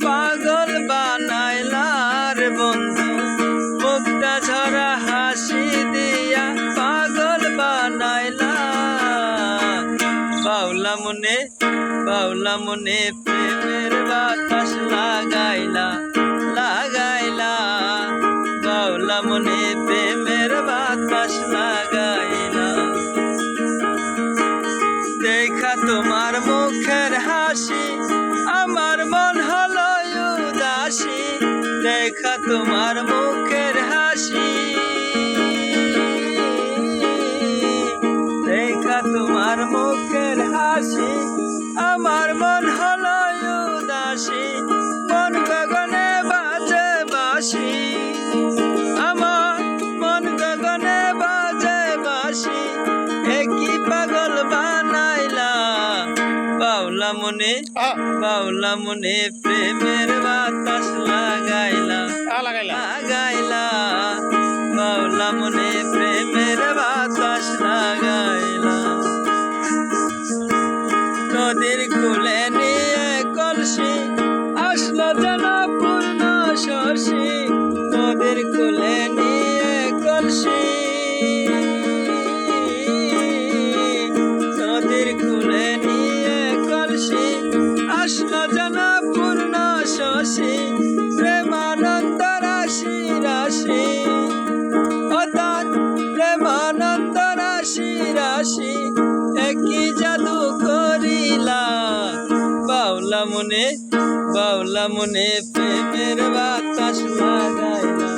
পাগল বানাইলা রে বন্ধু, মুক্তা ঝরা হাসি দিয়া পাগল বানাইলা। বাউলা মনে প্রেমের বাতাস লাগাইলা লাগাইলা, বাউলা মনে প্রেমের বাতাস লাগাইলা। দেখা তোমার মুখের হাসি আমার মন হলো উদাসী, দেখা তোমার মুখের হাসি, দেখা তোমার মুখের হাসি আমার মন হলো উদাসী। মন গগনে বাজে বাঁশি, আমার মন গগনে বাজে বাঁশি, একই পাগল বানাইলা। বাউলা মনে প্রেমের বাতাস লাগাইলা লাগাইলা, বাউলা মনে প্রেমের বাতাস লাগাইলা। নদীর কূলে নিয়ে কলসি আসলো যেন পূর্ণ শশী, নদীর কূলে নিয়ে কলসি, নদীর কূলে নিয়ে কলসি আসলো যেন পূর্ণ শশী। প্রেমানন্দ রাশি রাশি অতান, প্রেমানন্দ রাশি রাশি, একই জাদু করিলা। বাউলা মনে প্রেমের বাতাস লাগাইলা